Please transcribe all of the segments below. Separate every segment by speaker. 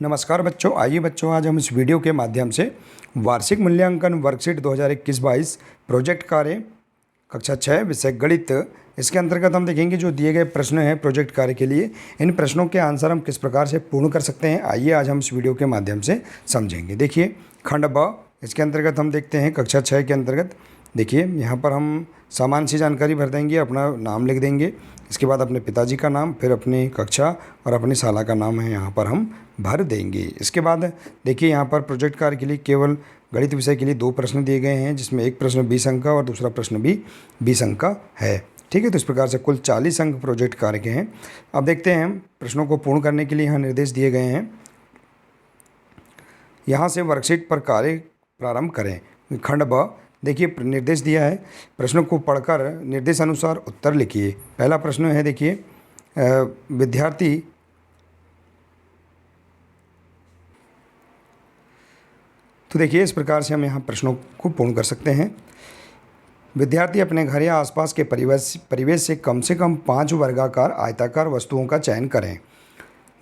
Speaker 1: नमस्कार बच्चों, आइए बच्चों आज हम इस वीडियो के माध्यम से वार्षिक मूल्यांकन वर्कशीट 2021-22 प्रोजेक्ट कार्य कक्षा 6 विषय गणित, इसके अंतर्गत हम देखेंगे जो दिए गए प्रश्न हैं प्रोजेक्ट कार्य के लिए, इन प्रश्नों के आंसर हम किस प्रकार से पूर्ण कर सकते हैं। आइए आज हम इस वीडियो के माध्यम से समझेंगे। देखिए खंड ब, इसके अंतर्गत हम देखते हैं कक्षा 6 के अंतर्गत। देखिए यहाँ पर हम सामान्य सी जानकारी भर देंगे, अपना नाम लिख देंगे, इसके बाद अपने पिताजी का नाम, फिर अपनी कक्षा और अपनी शाला का नाम है यहाँ पर हम भर देंगे। इसके बाद देखिए यहाँ पर प्रोजेक्ट कार्य के लिए केवल गणित विषय के लिए 2 प्रश्न दिए गए हैं, जिसमें एक प्रश्न 20 अंक का और दूसरा प्रश्न भी 20 अंक का है। ठीक है, तो इस प्रकार से कुल 40 अंक प्रोजेक्ट कार्य के हैं। अब देखते हैं प्रश्नों को पूर्ण करने के लिए यहाँ निर्देश दिए गए हैं। यहाँ से वर्कशीट पर कार्य प्रारंभ करें। खंड ब, देखिए निर्देश दिया है, प्रश्नों को पढ़कर निर्देशानुसार उत्तर लिखिए। पहला प्रश्न है, देखिए विद्यार्थी तो देखिए इस प्रकार से हम यहाँ प्रश्नों को पूर्ण कर सकते हैं। विद्यार्थी अपने घर या आसपास के परिवेश से कम 5 वर्गाकार आयताकार वस्तुओं का चयन करें।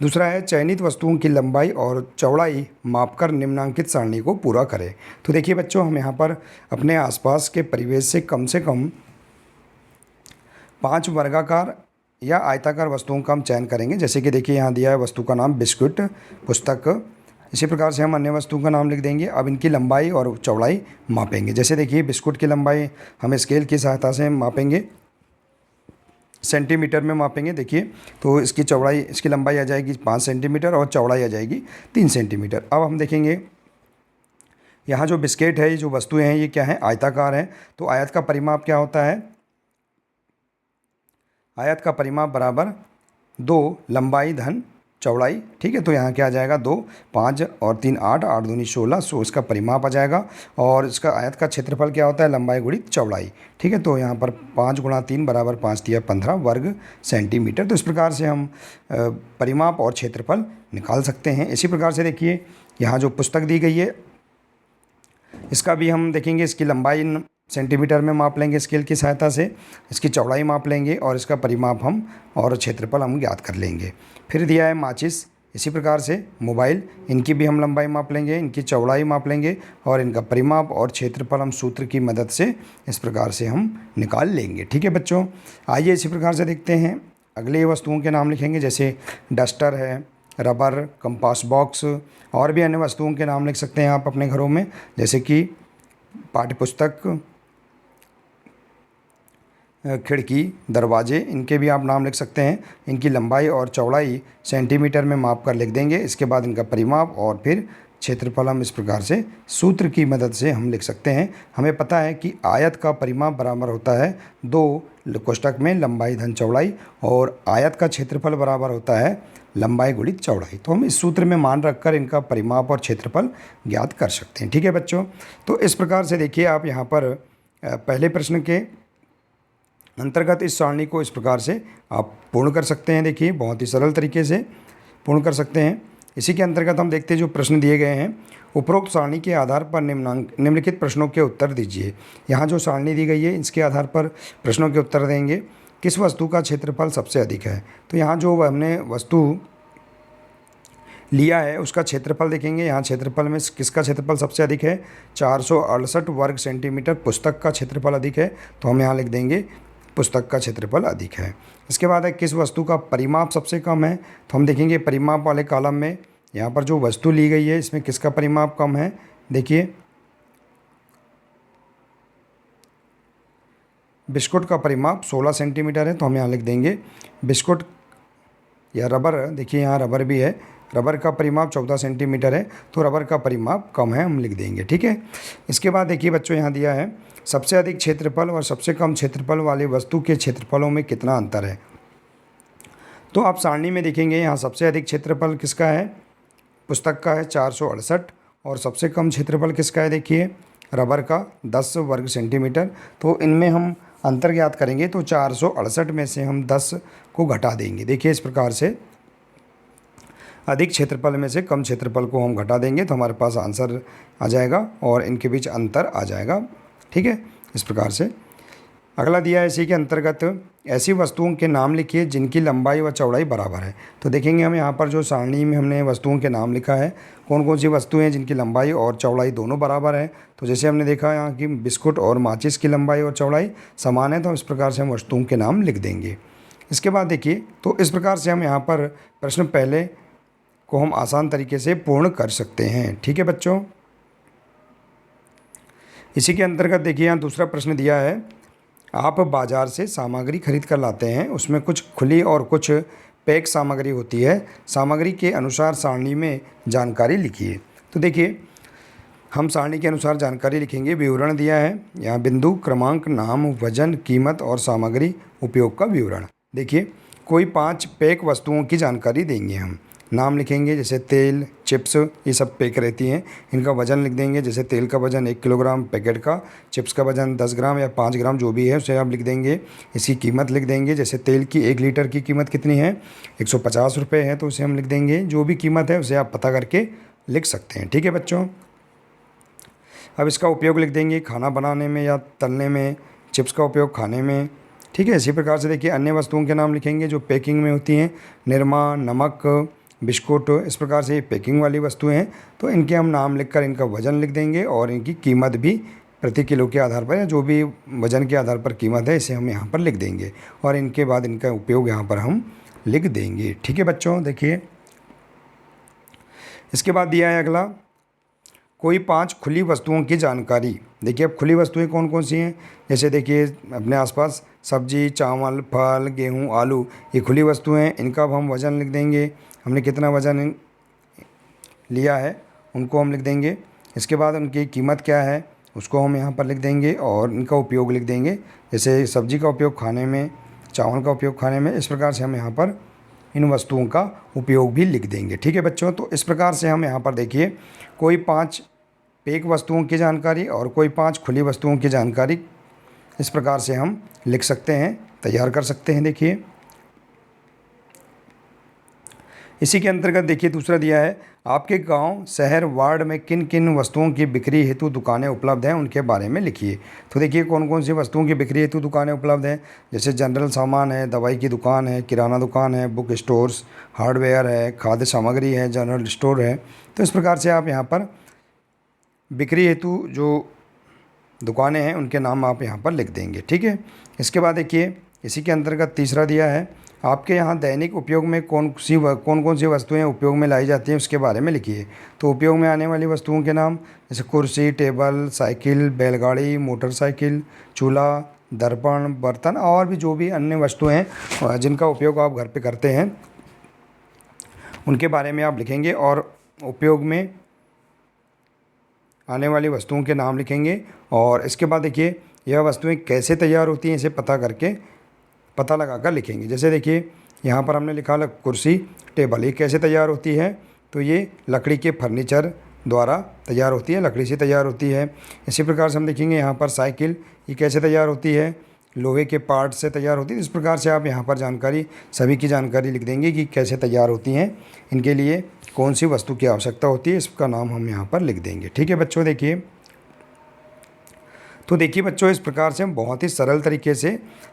Speaker 1: दूसरा है, चयनित वस्तुओं की लंबाई और चौड़ाई मापकर निम्नांकित सारणी को पूरा करें। तो देखिए बच्चों, हम यहाँ पर अपने आसपास के परिवेश से कम 5 वर्गाकार या आयताकार वस्तुओं का हम चयन करेंगे। जैसे कि देखिए यहाँ दिया है वस्तु का नाम बिस्कुट, पुस्तक, इसी प्रकार से हम अन्य वस्तुओं का नाम लिख देंगे। अब इनकी लंबाई और चौड़ाई मापेंगे। जैसे देखिए बिस्कुट की लंबाई हम स्केल की सहायता से मापेंगे, सेंटीमीटर में मापेंगे। देखिए तो इसकी चौड़ाई, इसकी लंबाई आ जाएगी 5 सेंटीमीटर और चौड़ाई आ जाएगी 3 सेंटीमीटर। अब हम देखेंगे यहाँ जो बिस्किट है, ये जो वस्तुएं हैं, ये क्या है, आयताकार है। तो आयत का परिमाप क्या होता है, आयत का परिमाप बराबर 2 लंबाई धन चौड़ाई। ठीक है, तो यहाँ क्या आ जाएगा, 2, 5 और 3 8, 8 दूनी 16, सो इसका परिमाप आ जाएगा। और इसका आयत का क्षेत्रफल क्या होता है, लंबाई गुणित चौड़ाई। ठीक है, तो यहाँ पर 5 × 3 बराबर 5 × 15 वर्ग सेंटीमीटर। तो इस प्रकार से हम परिमाप और क्षेत्रफल निकाल सकते हैं। इसी प्रकार से देखिए यहाँ जो पुस्तक दी गई है, इसका भी हम देखेंगे, इसकी लंबाई सेंटीमीटर में माप लेंगे स्केल की सहायता से, इसकी चौड़ाई माप लेंगे और इसका परिमाप हम और क्षेत्रफल हम ज्ञात कर लेंगे। फिर दिया है माचिस, इसी प्रकार से मोबाइल, इनकी भी हम लंबाई माप लेंगे, इनकी चौड़ाई माप लेंगे और इनका परिमाप और क्षेत्रफल हम सूत्र की मदद से इस प्रकार से हम निकाल लेंगे। ठीक है बच्चों, आइए इसी प्रकार से देखते हैं अगले वस्तुओं के नाम लिखेंगे। जैसे डस्टर है, रबर, कंपास बॉक्स और भी अन्य वस्तुओं के नाम लिख सकते हैं आप अपने घरों में। जैसे कि पाठ्यपुस्तक, खिड़की, दरवाजे, इनके भी आप नाम लिख सकते हैं। इनकी लंबाई और चौड़ाई सेंटीमीटर में माप कर लिख देंगे। इसके बाद इनका परिमाप और फिर क्षेत्रफल हम इस प्रकार से सूत्र की मदद से हम लिख सकते हैं। हमें पता है कि आयत का परिमाप बराबर होता है 2 कोष्ठक में लंबाई धन चौड़ाई और आयत का क्षेत्रफल बराबर होता है लंबाई गुणित चौड़ाई। तो हम इस सूत्र में मान रखकर इनका परिमाप और क्षेत्रफल ज्ञात कर सकते हैं। ठीक है बच्चों, तो इस प्रकार से देखिए आप यहाँ पर पहले प्रश्न के अंतर्गत इस सारणी को इस प्रकार से आप पूर्ण कर सकते हैं। देखिए बहुत ही सरल तरीके से पूर्ण कर सकते हैं। इसी के अंतर्गत हम देखते हैं जो प्रश्न दिए गए हैं, उपरोक्त सारणी के आधार पर निम्नलिखित प्रश्नों के उत्तर दीजिए। यहाँ जो सारणी दी गई है, इसके आधार पर प्रश्नों के उत्तर देंगे। किस वस्तु का क्षेत्रफल सबसे अधिक है, तो यहाँ जो हमने वस्तु लिया है उसका क्षेत्रफल देखेंगे। यहाँ क्षेत्रफल में किसका क्षेत्रफल सबसे अधिक है, 468 वर्ग सेंटीमीटर पुस्तक का क्षेत्रफल अधिक है, तो हम यहाँ लिख देंगे पुस्तक का क्षेत्रफल अधिक है। इसके बाद है किस वस्तु का परिमाप सबसे कम है, तो हम देखेंगे परिमाप वाले कॉलम में यहाँ पर जो वस्तु ली गई है इसमें किसका परिमाप कम है। देखिए बिस्कुट का परिमाप 16 सेंटीमीटर है, तो हम यहाँ लिख देंगे बिस्कुट या रबर। देखिए यहाँ रबर भी है, रबर का परिमाप 14 सेंटीमीटर है, तो रबर का परिमाप कम है, हम लिख देंगे। ठीक है, इसके बाद देखिए बच्चों यहाँ दिया है सबसे अधिक क्षेत्रफल और सबसे कम क्षेत्रफल वाली वस्तु के क्षेत्रफलों में कितना अंतर है। तो आप सारणी में देखेंगे यहाँ सबसे अधिक क्षेत्रफल किसका है, पुस्तक का है 468 और सबसे कम क्षेत्रफल किसका है, देखिए रबर का 10 वर्ग सेंटीमीटर। तो इनमें हम अंतर ज्ञात करेंगे, तो 468 में से हम 10 को घटा देंगे। देखिए इस प्रकार से अधिक क्षेत्रफल में से कम क्षेत्रफल को हम घटा देंगे, तो हमारे पास आंसर आ जाएगा और इनके बीच अंतर आ जाएगा। ठीक है, इस प्रकार से अगला दिया है इसी के अंतर्गत ऐसी वस्तुओं के नाम लिखिए जिनकी लंबाई व चौड़ाई बराबर है। तो देखेंगे हम यहाँ पर जो सारणी में हमने वस्तुओं के नाम लिखा है, कौन कौन सी वस्तुएं हैं जिनकी लंबाई और चौड़ाई दोनों बराबर है। तो जैसे हमने देखा यहाँ कि बिस्कुट और माचिस की लंबाई और चौड़ाई समान है, तो इस प्रकार से हम वस्तुओं के नाम लिख देंगे। इसके बाद देखिए, तो इस प्रकार से हम यहाँ पर प्रश्न पहले को हम आसान तरीके से पूर्ण कर सकते हैं। ठीक है बच्चों, इसी के अंतर्गत देखिए यहाँ दूसरा प्रश्न दिया है, आप बाज़ार से सामग्री खरीद कर लाते हैं, उसमें कुछ खुली और कुछ पैक सामग्री होती है, सामग्री के अनुसार सारणी में जानकारी लिखिए। तो देखिए हम सारणी के अनुसार जानकारी लिखेंगे। विवरण दिया है यहाँ, बिंदु, क्रमांक, नाम, वजन, कीमत और सामग्री उपयोग का विवरण। देखिए कोई 5 पैक वस्तुओं की जानकारी देंगे हम। नाम लिखेंगे, जैसे तेल, चिप्स, ये सब पैक रहती हैं। इनका वज़न लिख देंगे, जैसे तेल का वज़न 1 किलोग्राम पैकेट का, चिप्स का वज़न 10 ग्राम या 5 ग्राम जो भी है उसे आप लिख देंगे। इसकी कीमत लिख देंगे, जैसे तेल की 1 लीटर की कीमत कितनी है, 150 रुपये है, तो उसे हम लिख देंगे। जो भी कीमत है उसे आप पता करके लिख सकते हैं। ठीक है बच्चों, अब इसका उपयोग लिख देंगे, खाना बनाने में या तलने में, चिप्स का उपयोग खाने में। ठीक है, इसी प्रकार से देखिए अन्य वस्तुओं के नाम लिखेंगे जो पैकिंग में होती हैं, निरमा, नमक, बिस्कुट, इस प्रकार से ये पैकिंग वाली वस्तुएं हैं। तो इनके हम नाम लिखकर इनका वज़न लिख देंगे और इनकी कीमत भी प्रति किलो के आधार पर या जो भी वज़न के आधार पर कीमत है इसे हम यहाँ पर लिख देंगे और इनके बाद इनका उपयोग यहाँ पर हम लिख देंगे। ठीक है बच्चों, देखिए इसके बाद दिया है अगला, कोई 5 खुली वस्तुओं की जानकारी। देखिए अब खुली वस्तुएं कौन कौन सी हैं, जैसे देखिए अपने आसपास सब्जी, चावल, फल, गेहूं, आलू, ये खुली वस्तुएं हैं। इनका अब हम वज़न लिख देंगे, हमने कितना वज़न लिया है उनको हम लिख देंगे। इसके बाद उनकी कीमत क्या है उसको हम यहाँ पर लिख देंगे और इनका उपयोग लिख देंगे, जैसे सब्जी का उपयोग खाने में, चावल का उपयोग खाने में। इस प्रकार से हम यहाँ पर इन वस्तुओं का उपयोग भी लिख देंगे। ठीक है बच्चों, तो इस प्रकार से हम यहाँ पर देखिए कोई 5 पैक वस्तुओं की जानकारी और कोई 5 खुली वस्तुओं की जानकारी इस प्रकार से हम लिख सकते हैं, तैयार कर सकते हैं। देखिए इसी के अंतर्गत देखिए दूसरा दिया है, आपके गांव, शहर, वार्ड में किन किन वस्तुओं की बिक्री हेतु दुकानें उपलब्ध हैं उनके बारे में लिखिए। तो देखिए कौन कौन सी वस्तुओं की बिक्री हेतु दुकानें उपलब्ध हैं, जैसे जनरल सामान है, दवाई की दुकान है, किराना दुकान है, बुक स्टोर्स, हार्डवेयर है, खाद्य सामग्री है, जनरल स्टोर है। तो इस प्रकार से आप यहाँ पर बिक्री हेतु जो दुकानें हैं उनके नाम आप यहाँ पर लिख देंगे। ठीक है, इसके बाद देखिए इसी के अंतर्गत तीसरा दिया है, आपके यहाँ दैनिक उपयोग में कौन कौन सी वस्तुएं उपयोग में लाई जाती हैं उसके बारे में लिखिए। तो उपयोग में आने वाली वस्तुओं के नाम, जैसे कुर्सी, टेबल, साइकिल, बैलगाड़ी, मोटरसाइकिल, चूल्हा, दर्पण, बर्तन और भी जो भी अन्य वस्तुएं हैं जिनका उपयोग आप घर पे करते हैं उनके बारे में आप लिखेंगे और उपयोग में आने वाली वस्तुओं के नाम लिखेंगे। और इसके बाद देखिए यह वस्तुएं कैसे तैयार होती हैं इसे पता लगाकर लिखेंगे। जैसे देखिए यहाँ पर हमने लिखा है कुर्सी, टेबल, ये कैसे तैयार होती है, तो ये लकड़ी के फर्नीचर द्वारा तैयार होती है, लकड़ी से तैयार होती है। इसी प्रकार से हम देखेंगे यहाँ पर साइकिल, ये कैसे तैयार होती है, लोहे के पार्ट से तैयार होती है। इस प्रकार से आप यहाँ पर सभी की जानकारी लिख देंगे कि कैसे तैयार होती हैं, इनके लिए कौन सी वस्तु की आवश्यकता होती है, इसका नाम हम यहाँ पर लिख देंगे। ठीक है बच्चों, देखिए तो देखिए बच्चों इस प्रकार से हम बहुत ही सरल तरीके से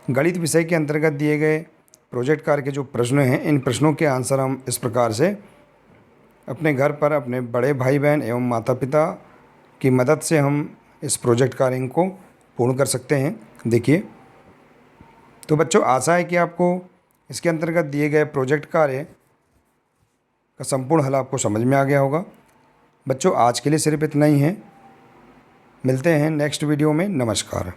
Speaker 1: गणित विषय के अंतर्गत दिए गए प्रोजेक्ट कार्य के जो प्रश्न हैं, इन प्रश्नों के आंसर हम इस प्रकार से अपने घर पर अपने बड़े भाई बहन एवं माता पिता की मदद से हम इस प्रोजेक्ट कार्य को पूर्ण कर सकते हैं। देखिए तो बच्चों आशा है कि आपको इसके अंतर्गत दिए गए प्रोजेक्ट कार्य का संपूर्ण हल आपको समझ में आ गया होगा। बच्चों आज के लिए सिर्फ इतना ही है, मिलते हैं नेक्स्ट वीडियो में। नमस्कार।